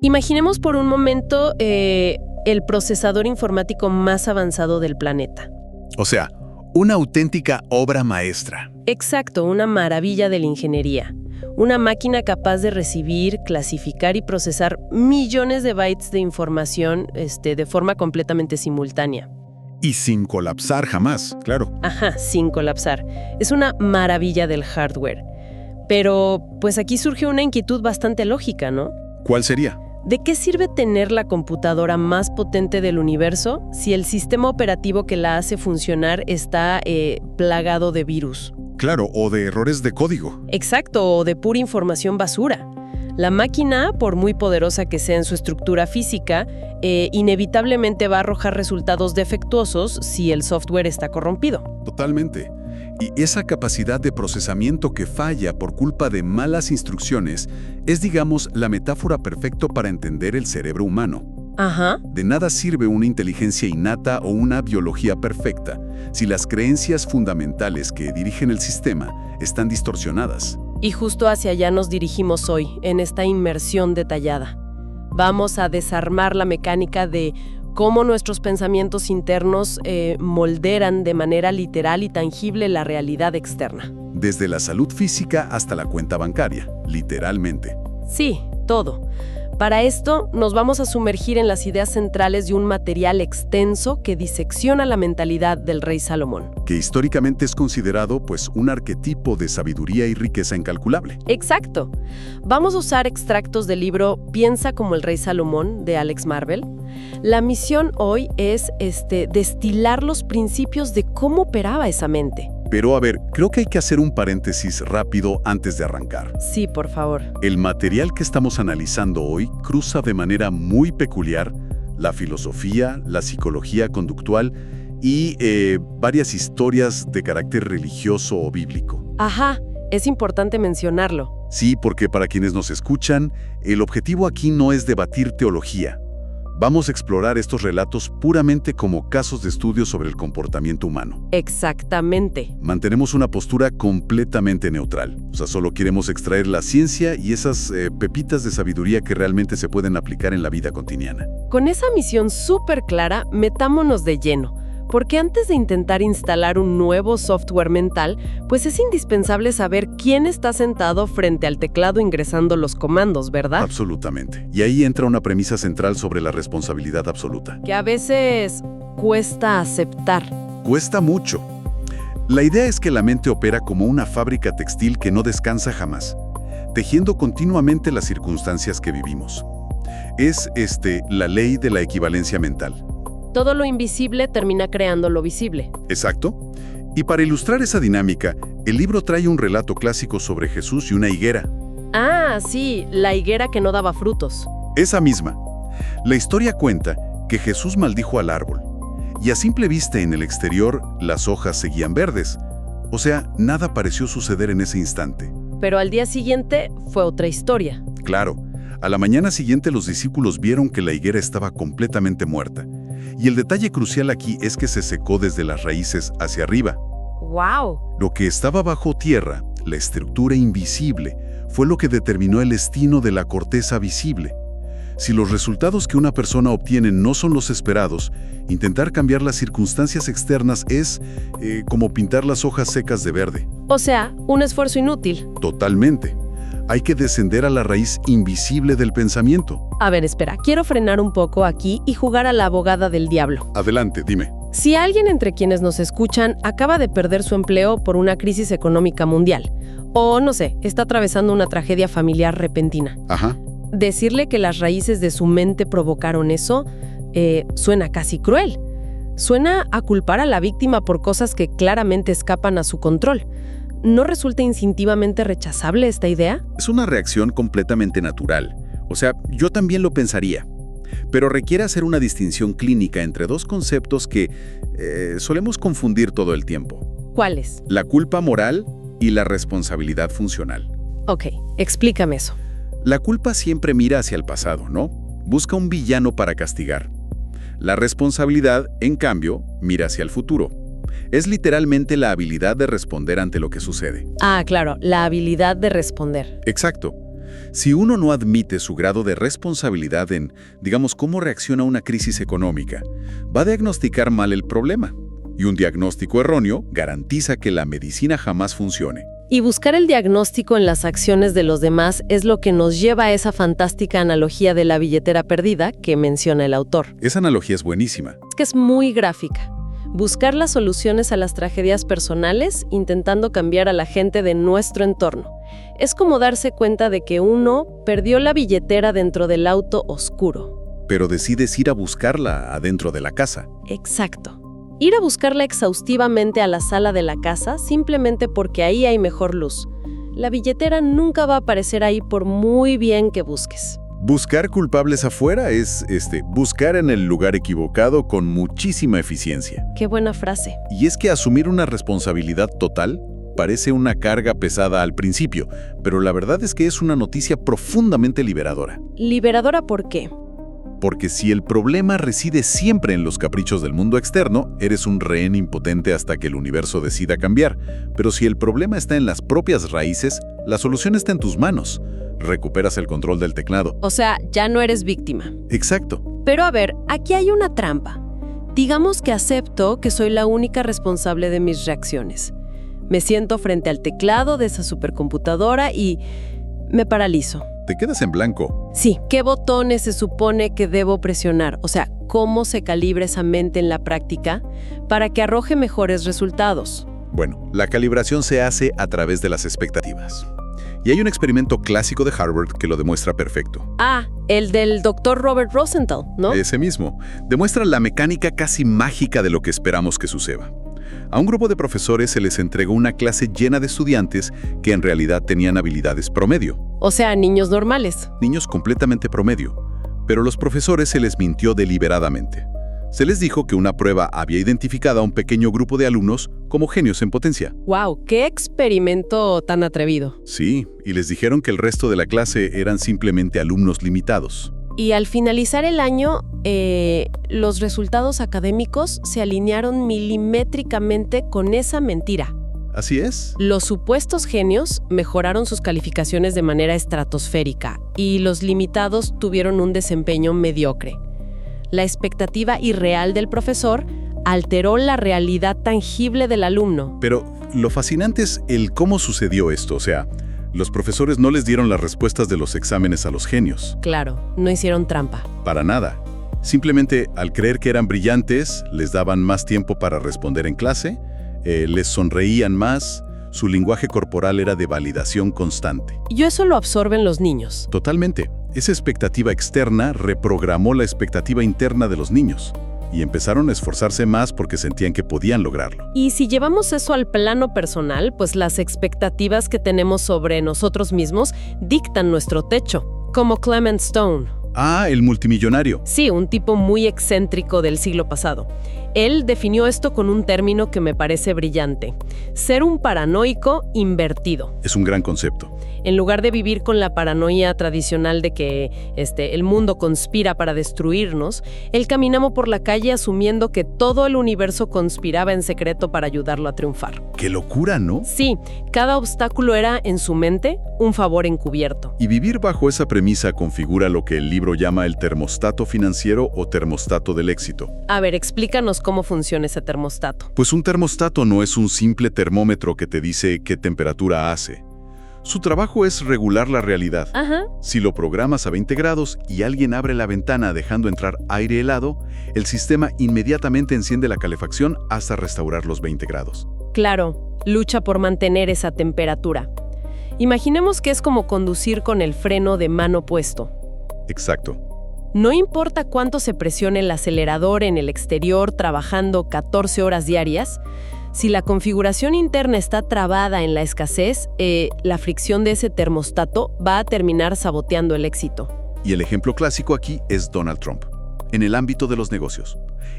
Imaginemos por un momento el procesador informático más avanzado del planeta. O sea, una auténtica obra maestra. Exacto, una maravilla de la ingeniería. Una máquina capaz de recibir, clasificar y procesar millones de bytes de información de forma completamente simultánea. Y sin colapsar jamás, claro. Ajá, sin colapsar. Es una maravilla del hardware. Pero, pues aquí surge una inquietud bastante lógica, ¿no? ¿Cuál sería? ¿De qué sirve tener la computadora más potente del universo si el sistema operativo que la hace funcionar está plagado de virus? Claro, o de errores de código. Exacto, o de pura información basura. La máquina, por muy poderosa que sea en su estructura física, inevitablemente va a arrojar resultados defectuosos si el software está corrompido. Totalmente. Y esa capacidad de procesamiento que falla por culpa de malas instrucciones es, digamos, la metáfora perfecta para entender el cerebro humano. Ajá. De nada sirve una inteligencia innata o una biología perfecta si las creencias fundamentales que dirigen el sistema están distorsionadas. Y justo hacia allá nos dirigimos hoy, en esta inmersión detallada. Vamos a desarmar la mecánica de cómo nuestros pensamientos internos moldean de manera literal y tangible la realidad externa. Desde la salud física hasta la cuenta bancaria, literalmente. Sí, todo. Para esto, nos vamos a sumergir en las ideas centrales de un material extenso que disecciona la mentalidad del rey Salomón. Que históricamente es considerado, pues, un arquetipo de sabiduría y riqueza incalculable. Exacto. Vamos a usar extractos del libro Piensa como el rey Salomón, de Alex Marvel. La misión hoy es destilar los principios de cómo operaba esa mente. Pero a ver, creo que hay que hacer un paréntesis rápido antes de arrancar. Sí, por favor. El material que estamos analizando hoy cruza de manera muy peculiar la filosofía, la psicología conductual y varias historias de carácter religioso o bíblico. Ajá, es importante mencionarlo. Sí, porque para quienes nos escuchan, el objetivo aquí no es debatir teología. Vamos a explorar estos relatos puramente como casos de estudio sobre el comportamiento humano. Exactamente. Mantenemos una postura completamente neutral. O sea, solo queremos extraer la ciencia y esas pepitas de sabiduría que realmente se pueden aplicar en la vida cotidiana. Con esa misión súper clara, metámonos de lleno. Porque antes de intentar instalar un nuevo software mental, pues es indispensable saber quién está sentado frente al teclado ingresando los comandos, ¿verdad? Absolutamente. Y ahí entra una premisa central sobre la responsabilidad absoluta. Que a veces cuesta aceptar. Cuesta mucho. La idea es que la mente opera como una fábrica textil que no descansa jamás, tejiendo continuamente las circunstancias que vivimos. Es la ley de la equivalencia mental. Todo lo invisible termina creando lo visible. Exacto. Y para ilustrar esa dinámica, el libro trae un relato clásico sobre Jesús y una higuera. Ah, sí, la higuera que no daba frutos. Esa misma. La historia cuenta que Jesús maldijo al árbol, y a simple vista en el exterior las hojas seguían verdes. O sea, nada pareció suceder en ese instante. Pero al día siguiente fue otra historia. Claro, a la mañana siguiente los discípulos vieron que la higuera estaba completamente muerta. Y el detalle crucial aquí es que se secó desde las raíces hacia arriba. ¡Wow! Lo que estaba bajo tierra, la estructura invisible, fue lo que determinó el destino de la corteza visible. Si los resultados que una persona obtiene no son los esperados, intentar cambiar las circunstancias externas es como pintar las hojas secas de verde. O sea, un esfuerzo inútil. Totalmente. Hay que descender a la raíz invisible del pensamiento. A ver, espera, quiero frenar un poco aquí y jugar a la abogada del diablo. Adelante, dime. Si alguien entre quienes nos escuchan acaba de perder su empleo por una crisis económica mundial, o no sé, está atravesando una tragedia familiar repentina. Ajá. Decirle que las raíces de su mente provocaron eso, suena casi cruel. Suena a culpar a la víctima por cosas que claramente escapan a su control. ¿No resulta instintivamente rechazable esta idea? Es una reacción completamente natural. O sea, yo también lo pensaría. Pero requiere hacer una distinción clínica entre dos conceptos que solemos confundir todo el tiempo. ¿Cuáles? La culpa moral y la responsabilidad funcional. Ok, explícame eso. La culpa siempre mira hacia el pasado, ¿no? Busca un villano para castigar. La responsabilidad, en cambio, mira hacia el futuro. Es literalmente la habilidad de responder ante lo que sucede. Ah, claro, la habilidad de responder. Exacto. Si uno no admite su grado de responsabilidad en, digamos, cómo reacciona a una crisis económica, va a diagnosticar mal el problema. Y un diagnóstico erróneo garantiza que la medicina jamás funcione. Y buscar el diagnóstico en las acciones de los demás es lo que nos lleva a esa fantástica analogía de la billetera perdida que menciona el autor. Esa analogía es buenísima. Es que es muy gráfica. Buscar las soluciones a las tragedias personales intentando cambiar a la gente de nuestro entorno. Es como darse cuenta de que uno perdió la billetera dentro del auto oscuro. Pero decides ir a buscarla adentro de la casa. Exacto. Ir a buscarla exhaustivamente a la sala de la casa simplemente porque ahí hay mejor luz. La billetera nunca va a aparecer ahí por muy bien que busques. Buscar culpables afuera es, buscar en el lugar equivocado con muchísima eficiencia. Qué buena frase. Y es que asumir una responsabilidad total parece una carga pesada al principio, pero la verdad es que es una noticia profundamente liberadora. ¿Liberadora por qué? Porque si el problema reside siempre en los caprichos del mundo externo, eres un rehén impotente hasta que el universo decida cambiar. Pero si el problema está en las propias raíces, la solución está en tus manos. Recuperas el control del teclado. O sea, ya no eres víctima. Exacto. Pero a ver, aquí hay una trampa. Digamos que acepto que soy la única responsable de mis reacciones. Me siento frente al teclado de esa supercomputadora y me paralizo. Te quedas en blanco. Sí, ¿qué botones se supone que debo presionar? O sea, ¿cómo se calibra esa mente en la práctica para que arroje mejores resultados? Bueno, la calibración se hace a través de las expectativas. Y hay un experimento clásico de Harvard que lo demuestra perfecto. Ah, el del Dr. Robert Rosenthal, ¿no? Ese mismo. Demuestra la mecánica casi mágica de lo que esperamos que suceda. A un grupo de profesores se les entregó una clase llena de estudiantes que en realidad tenían habilidades promedio. O sea, niños normales. Niños completamente promedio. Pero los profesores se les mintió deliberadamente. Se les dijo que una prueba había identificado a un pequeño grupo de alumnos como genios en potencia. ¡Wow! ¡Qué experimento tan atrevido! Sí, y les dijeron que el resto de la clase eran simplemente alumnos limitados. Y al finalizar el año, los resultados académicos se alinearon milimétricamente con esa mentira. Así es. Los supuestos genios mejoraron sus calificaciones de manera estratosférica y los limitados tuvieron un desempeño mediocre. La expectativa irreal del profesor alteró la realidad tangible del alumno. Pero lo fascinante es el cómo sucedió esto, o sea, los profesores no les dieron las respuestas de los exámenes a los genios. Claro, no hicieron trampa. Para nada. Simplemente, al creer que eran brillantes, les daban más tiempo para responder en clase, les sonreían más, su lenguaje corporal era de validación constante. Y eso lo absorben los niños. Totalmente. Esa expectativa externa reprogramó la expectativa interna de los niños. Y empezaron a esforzarse más porque sentían que podían lograrlo. Y si llevamos eso al plano personal, pues las expectativas que tenemos sobre nosotros mismos dictan nuestro techo, como Clement Stone. Ah, el multimillonario. Sí, un tipo muy excéntrico del siglo pasado. Él definió esto con un término que me parece brillante: ser un paranoico invertido. Es un gran concepto. En lugar de vivir con la paranoia tradicional de que el mundo conspira para destruirnos, él caminaba por la calle asumiendo que todo el universo conspiraba en secreto para ayudarlo a triunfar. ¡Qué locura!, ¿no? Sí, cada obstáculo era, en su mente, un favor encubierto. Y vivir bajo esa premisa configura lo que el libro llama el termostato financiero o termostato del éxito. A ver, explícanos cómo funciona ese termostato. Pues un termostato no es un simple termómetro que te dice qué temperatura hace. Su trabajo es regular la realidad. Ajá. Si lo programas a 20 grados y alguien abre la ventana dejando entrar aire helado, el sistema inmediatamente enciende la calefacción hasta restaurar los 20 grados. Claro, lucha por mantener esa temperatura. Imaginemos que es como conducir con el freno de mano puesto. Exacto. No importa cuánto se presione el acelerador en el exterior trabajando 14 horas diarias, si la configuración interna está trabada en la escasez, la fricción de ese termostato va a terminar saboteando el éxito. Y el ejemplo clásico aquí es Donald Trump, en el ámbito de los negocios.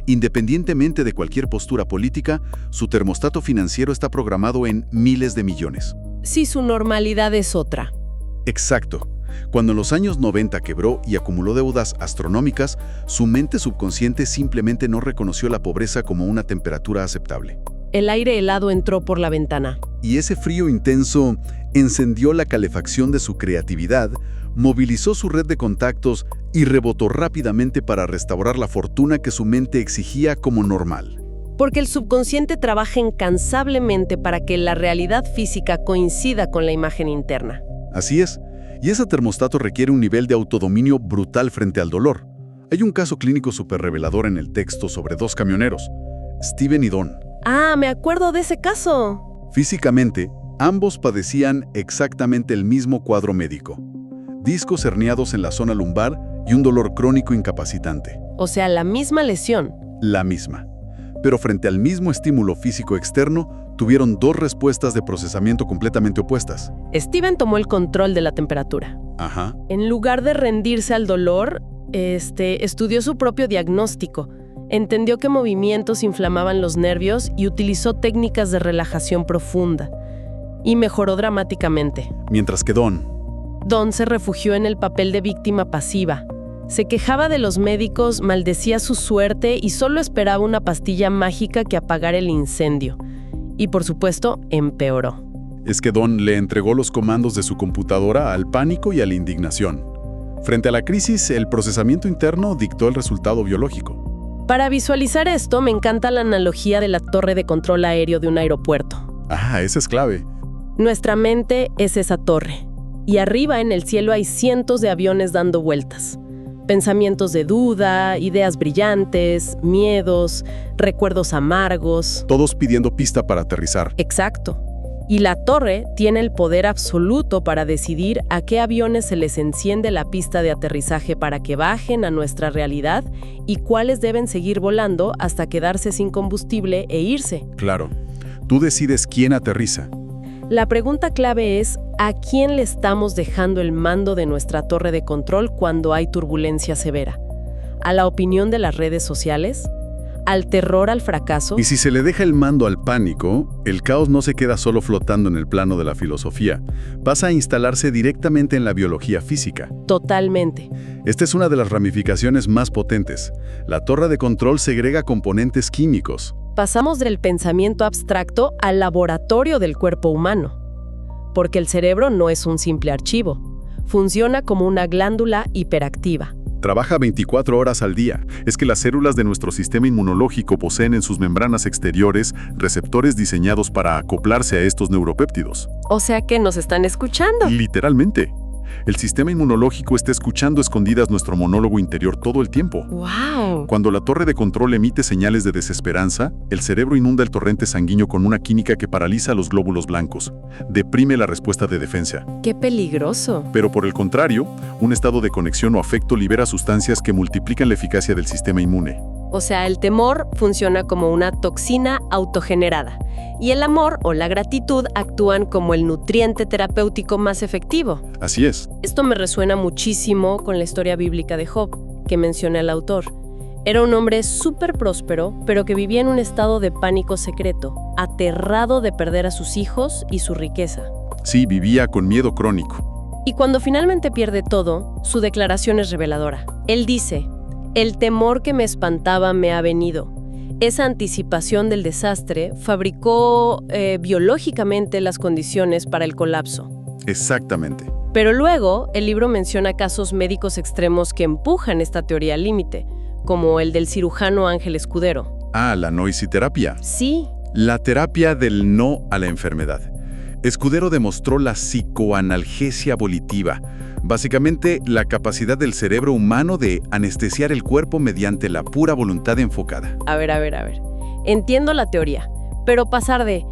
Independientemente de cualquier postura política, su termostato financiero está programado en miles de millones. Si su normalidad es otra. Exacto. Cuando en los años 90 quebró y acumuló deudas astronómicas, su mente subconsciente simplemente no reconoció la pobreza como una temperatura aceptable. El aire helado entró por la ventana. Y ese frío intenso encendió la calefacción de su creatividad, movilizó su red de contactos y rebotó rápidamente para restaurar la fortuna que su mente exigía como normal. Porque el subconsciente trabaja incansablemente para que la realidad física coincida con la imagen interna. Así es, y ese termostato requiere un nivel de autodominio brutal frente al dolor. Hay un caso clínico súper revelador en el texto sobre dos camioneros, Steven y Don. Ah, me acuerdo de ese caso. Físicamente, ambos padecían exactamente el mismo cuadro médico. Discos herniados en la zona lumbar y un dolor crónico incapacitante. O sea, la misma lesión. La misma. Pero frente al mismo estímulo físico externo, tuvieron dos respuestas de procesamiento completamente opuestas. Steven tomó el control de la temperatura. Ajá. En lugar de rendirse al dolor, estudió su propio diagnóstico. Entendió qué movimientos inflamaban los nervios y utilizó técnicas de relajación profunda. Y mejoró dramáticamente. Mientras que Don se refugió en el papel de víctima pasiva. Se quejaba de los médicos, maldecía su suerte y solo esperaba una pastilla mágica que apagara el incendio. Y por supuesto, empeoró. Es que Don le entregó los comandos de su computadora al pánico y a la indignación. Frente a la crisis, el procesamiento interno dictó el resultado biológico. Para visualizar esto, me encanta la analogía de la torre de control aéreo de un aeropuerto. Ah, esa es clave. Nuestra mente es esa torre. Y arriba en el cielo hay cientos de aviones dando vueltas. Pensamientos de duda, ideas brillantes, miedos, recuerdos amargos. Todos pidiendo pista para aterrizar. Exacto. Y la torre tiene el poder absoluto para decidir a qué aviones se les enciende la pista de aterrizaje para que bajen a nuestra realidad y cuáles deben seguir volando hasta quedarse sin combustible e irse. Claro. Tú decides quién aterriza. La pregunta clave es, ¿a quién le estamos dejando el mando de nuestra torre de control cuando hay turbulencia severa? ¿A la opinión de las redes sociales? ¿Al terror al fracaso? Y si se le deja el mando al pánico, el caos no se queda solo flotando en el plano de la filosofía. Pasa a instalarse directamente en la biología física. Totalmente. Esta es una de las ramificaciones más potentes. La torre de control segrega componentes químicos. Pasamos del pensamiento abstracto al laboratorio del cuerpo humano. Porque el cerebro no es un simple archivo. Funciona como una glándula hiperactiva. Trabaja 24 horas al día. Es que las células de nuestro sistema inmunológico poseen en sus membranas exteriores receptores diseñados para acoplarse a estos neuropéptidos. O sea que nos están escuchando. Literalmente. El sistema inmunológico está escuchando escondidas nuestro monólogo interior todo el tiempo. ¡Wow! Cuando la torre de control emite señales de desesperanza, el cerebro inunda el torrente sanguíneo con una química que paraliza los glóbulos blancos, deprime la respuesta de defensa. ¡Qué peligroso! Pero por el contrario, un estado de conexión o afecto libera sustancias que multiplican la eficacia del sistema inmune. O sea, el temor funciona como una toxina autogenerada. Y el amor o la gratitud actúan como el nutriente terapéutico más efectivo. Así es. Esto me resuena muchísimo con la historia bíblica de Job, que menciona el autor. Era un hombre súper próspero, pero que vivía en un estado de pánico secreto, aterrado de perder a sus hijos y su riqueza. Sí, vivía con miedo crónico. Y cuando finalmente pierde todo, su declaración es reveladora. Él dice: «El temor que me espantaba me ha venido». Esa anticipación del desastre fabricó biológicamente las condiciones para el colapso. Exactamente. Pero luego, el libro menciona casos médicos extremos que empujan esta teoría al límite, como el del cirujano Ángel Escudero. Ah, la noisiterapia. Sí. La terapia del no a la enfermedad. Escudero demostró la psicoanalgesia volitiva, básicamente la capacidad del cerebro humano de anestesiar el cuerpo mediante la pura voluntad enfocada. A ver. Entiendo la teoría, pero pasar de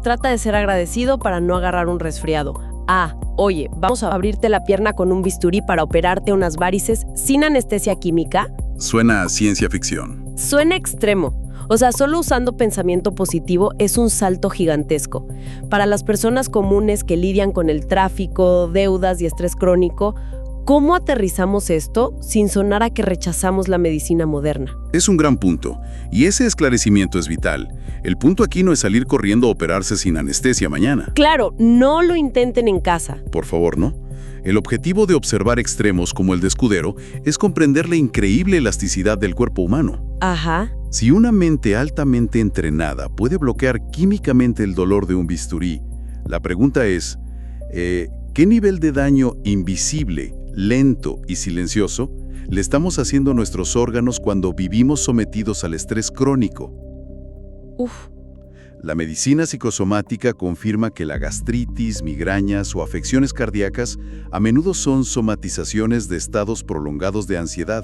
trata de ser agradecido para no agarrar un resfriado a oye, vamos a abrirte la pierna con un bisturí para operarte unas varices sin anestesia química. Suena a ciencia ficción. Suena extremo. O sea, solo usando pensamiento positivo es un salto gigantesco. Para las personas comunes que lidian con el tráfico, deudas y estrés crónico, ¿cómo aterrizamos esto sin sonar a que rechazamos la medicina moderna? Es un gran punto, y ese esclarecimiento es vital. El punto aquí no es salir corriendo a operarse sin anestesia mañana. Claro, no lo intenten en casa. Por favor, ¿no? El objetivo de observar extremos como el de Escudero es comprender la increíble elasticidad del cuerpo humano. Ajá. Si una mente altamente entrenada puede bloquear químicamente el dolor de un bisturí, la pregunta es, ¿qué nivel de daño invisible, lento y silencioso le estamos haciendo a nuestros órganos cuando vivimos sometidos al estrés crónico? Uf. La medicina psicosomática confirma que la gastritis, migrañas o afecciones cardíacas a menudo son somatizaciones de estados prolongados de ansiedad.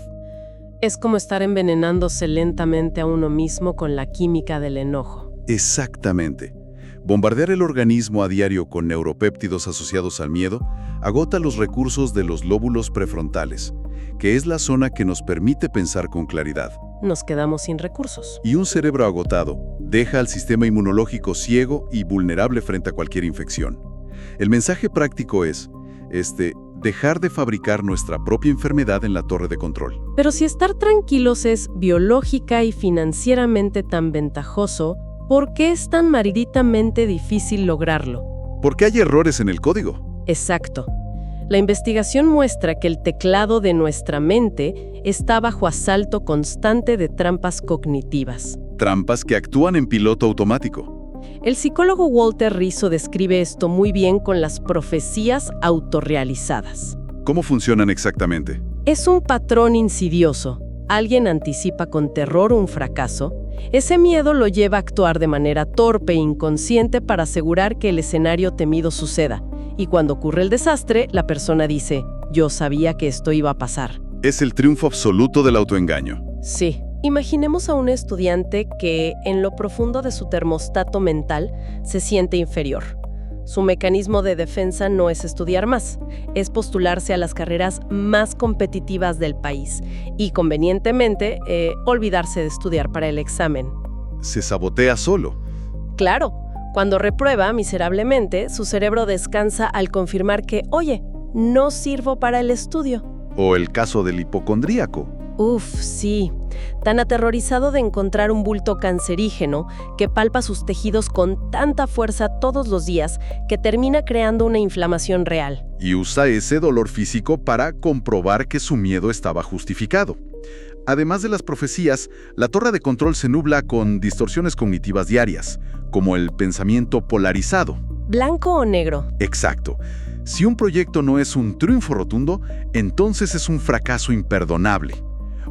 Es como estar envenenándose lentamente a uno mismo con la química del enojo. Exactamente. Bombardear el organismo a diario con neuropéptidos asociados al miedo agota los recursos de los lóbulos prefrontales, que es la zona que nos permite pensar con claridad. Nos quedamos sin recursos. Y un cerebro agotado deja al sistema inmunológico ciego y vulnerable frente a cualquier infección. El mensaje práctico es, dejar de fabricar nuestra propia enfermedad en la torre de control. Pero si estar tranquilos es biológica y financieramente tan ventajoso, ¿por qué es tan malditamente difícil lograrlo? Porque hay errores en el código. Exacto. La investigación muestra que el teclado de nuestra mente está bajo asalto constante de trampas cognitivas. Trampas que actúan en piloto automático. El psicólogo Walter Rizzo describe esto muy bien con las profecías autorrealizadas. ¿Cómo funcionan exactamente? Es un patrón insidioso. Alguien anticipa con terror un fracaso. Ese miedo lo lleva a actuar de manera torpe e inconsciente para asegurar que el escenario temido suceda. Y cuando ocurre el desastre, la persona dice, yo sabía que esto iba a pasar. Es el triunfo absoluto del autoengaño. Sí. Imaginemos a un estudiante que, en lo profundo de su termostato mental, se siente inferior. Su mecanismo de defensa no es estudiar más, es postularse a las carreras más competitivas del país y, convenientemente, olvidarse de estudiar para el examen. Se sabotea solo. Claro, cuando reprueba miserablemente, su cerebro descansa al confirmar que, oye, no sirvo para el estudio. O el caso del hipocondríaco. Uf, sí. Tan aterrorizado de encontrar un bulto cancerígeno que palpa sus tejidos con tanta fuerza todos los días que termina creando una inflamación real. Y usa ese dolor físico para comprobar que su miedo estaba justificado. Además de las profecías, la torre de control se nubla con distorsiones cognitivas diarias, como el pensamiento polarizado. ¿Blanco o negro? Exacto. Si un proyecto no es un triunfo rotundo, entonces es un fracaso imperdonable.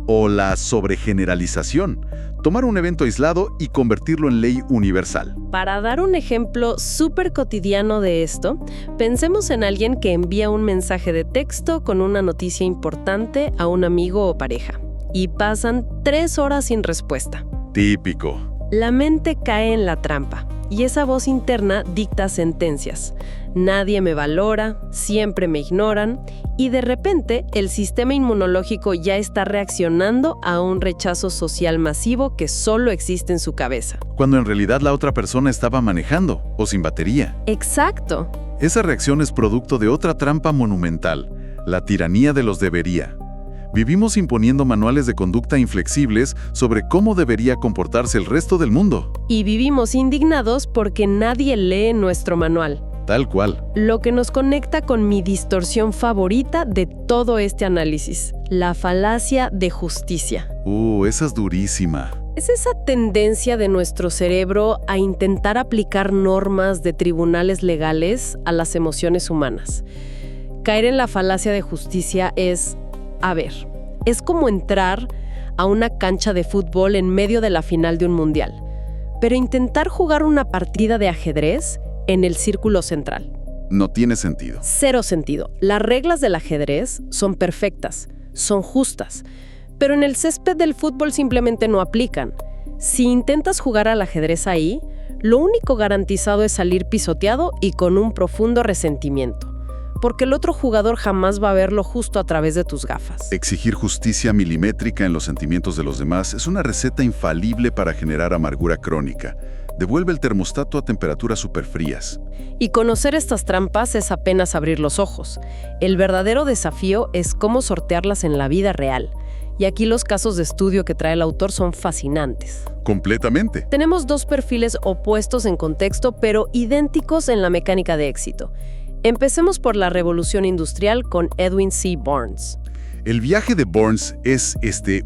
O la sobregeneralización, tomar un evento aislado y convertirlo en ley universal. Para dar un ejemplo súper cotidiano de esto, pensemos en alguien que envía un mensaje de texto con una noticia importante a un amigo o pareja, y pasan 3 horas sin respuesta. Típico. La mente cae en la trampa, y esa voz interna dicta sentencias. Nadie me valora, siempre me ignoran, y de repente el sistema inmunológico ya está reaccionando a un rechazo social masivo que solo existe en su cabeza. Cuando en realidad la otra persona estaba manejando o sin batería. Exacto. Esa reacción es producto de otra trampa monumental, la tiranía de los debería. Vivimos imponiendo manuales de conducta inflexibles sobre cómo debería comportarse el resto del mundo. Y vivimos indignados porque nadie lee nuestro manual. Tal cual. Lo que nos conecta con mi distorsión favorita de todo este análisis, la falacia de justicia. Esa es durísima. Es esa tendencia de nuestro cerebro a intentar aplicar normas de tribunales legales a las emociones humanas. Caer en la falacia de justicia es como entrar a una cancha de fútbol en medio de la final de un mundial, pero intentar jugar una partida de ajedrez en el círculo central. No tiene sentido. 0 sentido. Las reglas del ajedrez son perfectas, son justas, pero en el césped del fútbol simplemente no aplican. Si intentas jugar al ajedrez ahí, lo único garantizado es salir pisoteado y con un profundo resentimiento, porque el otro jugador jamás va a verlo justo a través de tus gafas. Exigir justicia milimétrica en los sentimientos de los demás es una receta infalible para generar amargura crónica. Devuelve el termostato a temperaturas superfrías. Y conocer estas trampas es apenas abrir los ojos. El verdadero desafío es cómo sortearlas en la vida real. Y aquí los casos de estudio que trae el autor son fascinantes. Completamente. Tenemos 2 perfiles opuestos en contexto, pero idénticos en la mecánica de éxito. Empecemos por la revolución industrial con Edwin C. Barnes. El viaje de Burns es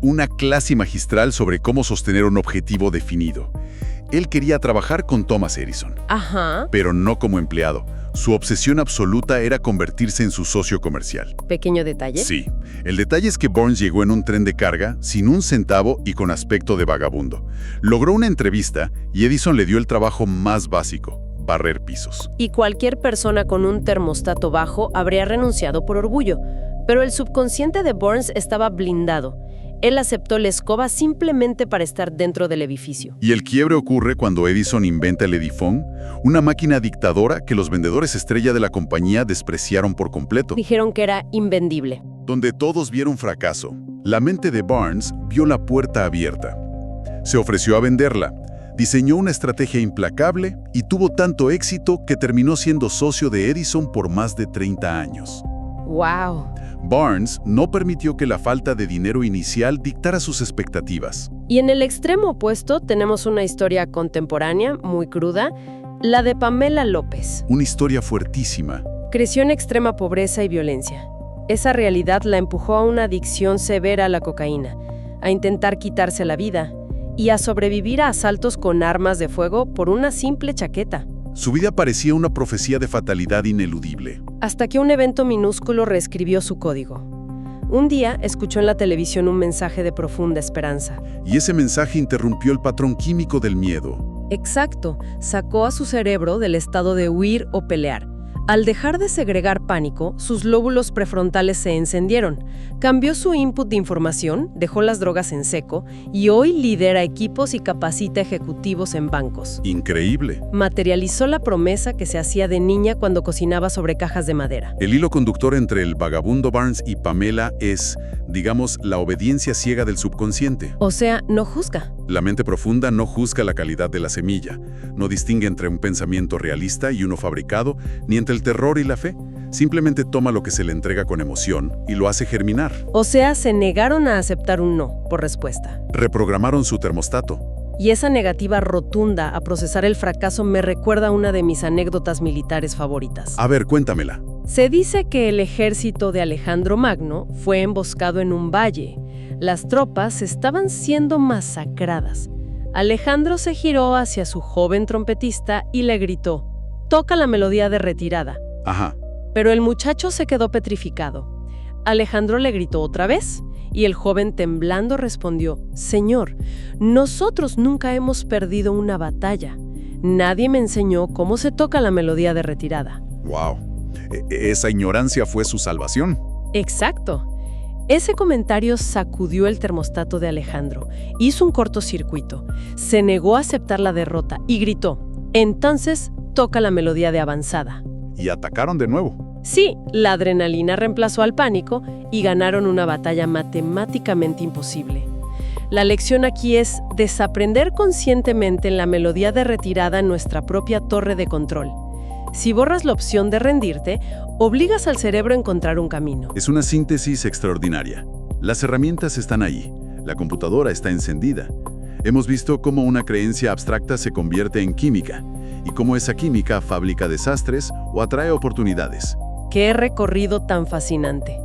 una clase magistral sobre cómo sostener un objetivo definido. Él quería trabajar con Thomas Edison, Ajá. pero no como empleado. Su obsesión absoluta era convertirse en su socio comercial. Pequeño detalle. Sí. El detalle es que Burns llegó en un tren de carga, sin un centavo y con aspecto de vagabundo. Logró una entrevista y Edison le dio el trabajo más básico: barrer pisos. Y cualquier persona con un termostato bajo habría renunciado por orgullo. Pero el subconsciente de Burns estaba blindado. Él aceptó la escoba simplemente para estar dentro del edificio. Y el quiebre ocurre cuando Edison inventa el Edifone, una máquina dictadora que los vendedores estrella de la compañía despreciaron por completo. Dijeron que era invendible. Donde todos vieron fracaso, la mente de Burns vio la puerta abierta. Se ofreció a venderla, diseñó una estrategia implacable y tuvo tanto éxito que terminó siendo socio de Edison por más de 30 años. ¡Wow! Burns no permitió que la falta de dinero inicial dictara sus expectativas. Y en el extremo opuesto tenemos una historia contemporánea, muy cruda, la de Pamela López. Una historia fuertísima. Creció en extrema pobreza y violencia. Esa realidad la empujó a una adicción severa a la cocaína, a intentar quitarse la vida y a sobrevivir a asaltos con armas de fuego por una simple chaqueta. Su vida parecía una profecía de fatalidad ineludible. Hasta que un evento minúsculo reescribió su código. Un día escuchó en la televisión un mensaje de profunda esperanza. Y ese mensaje interrumpió el patrón químico del miedo. Exacto, sacó a su cerebro del estado de huir o pelear. Al dejar de segregar pánico, sus lóbulos prefrontales se encendieron. Cambió su input de información, dejó las drogas en seco y hoy lidera equipos y capacita ejecutivos en bancos. Increíble. Materializó la promesa que se hacía de niña cuando cocinaba sobre cajas de madera. El hilo conductor entre el vagabundo Burns y Pamela es, digamos, la obediencia ciega del subconsciente. O sea, no juzga. La mente profunda no juzga la calidad de la semilla, no distingue entre un pensamiento realista y uno fabricado, ni entre el terror y la fe. Simplemente toma lo que se le entrega con emoción y lo hace germinar. O sea, se negaron a aceptar un no por respuesta. Reprogramaron su termostato. Y esa negativa rotunda a procesar el fracaso me recuerda a una de mis anécdotas militares favoritas. A ver, cuéntamela. Se dice que el ejército de Alejandro Magno fue emboscado en un valle. Las tropas estaban siendo masacradas. Alejandro se giró hacia su joven trompetista y le gritó: «Toca la melodía de retirada». Ajá. Pero el muchacho se quedó petrificado. Alejandro le gritó otra vez y el joven temblando respondió: «Señor, nosotros nunca hemos perdido una batalla. Nadie me enseñó cómo se toca la melodía de retirada». ¡Wow! Esa ignorancia fue su salvación. Exacto. Ese comentario sacudió el termostato de Alejandro, hizo un cortocircuito, se negó a aceptar la derrota y gritó: «Entonces, toca la melodía de avanzada». Y atacaron de nuevo. Sí, la adrenalina reemplazó al pánico y ganaron una batalla matemáticamente imposible. La lección aquí es desaprender conscientemente en la melodía de retirada en nuestra propia torre de control. Si borras la opción de rendirte, obligas al cerebro a encontrar un camino. Es una síntesis extraordinaria. Las herramientas están ahí. La computadora está encendida. Hemos visto cómo una creencia abstracta se convierte en química y cómo esa química fabrica desastres o atrae oportunidades. ¡Qué recorrido tan fascinante!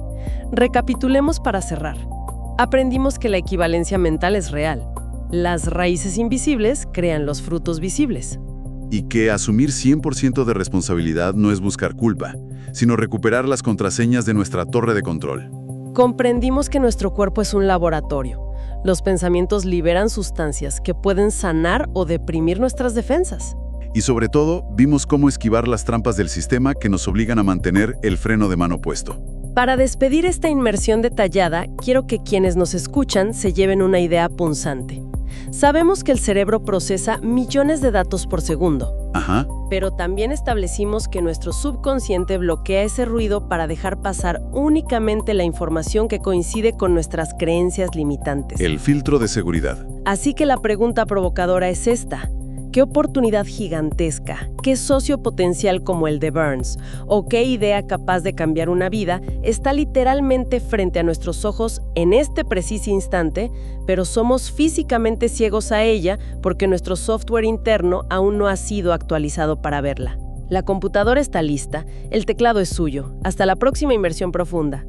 Recapitulemos para cerrar. Aprendimos que la equivalencia mental es real. Las raíces invisibles crean los frutos visibles. Y que asumir 100% de responsabilidad no es buscar culpa, sino recuperar las contraseñas de nuestra torre de control. Comprendimos que nuestro cuerpo es un laboratorio. Los pensamientos liberan sustancias que pueden sanar o deprimir nuestras defensas. Y sobre todo, vimos cómo esquivar las trampas del sistema que nos obligan a mantener el freno de mano puesto. Para despedir esta inmersión detallada, quiero que quienes nos escuchan se lleven una idea punzante. Sabemos que el cerebro procesa millones de datos por segundo. Ajá. Pero también establecimos que nuestro subconsciente bloquea ese ruido para dejar pasar únicamente la información que coincide con nuestras creencias limitantes. El filtro de seguridad. Así que la pregunta provocadora es esta: ¿qué oportunidad gigantesca, qué socio potencial como el de Burns, o qué idea capaz de cambiar una vida está literalmente frente a nuestros ojos en este preciso instante, pero somos físicamente ciegos a ella porque nuestro software interno aún no ha sido actualizado para verla? La computadora está lista, el teclado es suyo. Hasta la próxima inmersión profunda.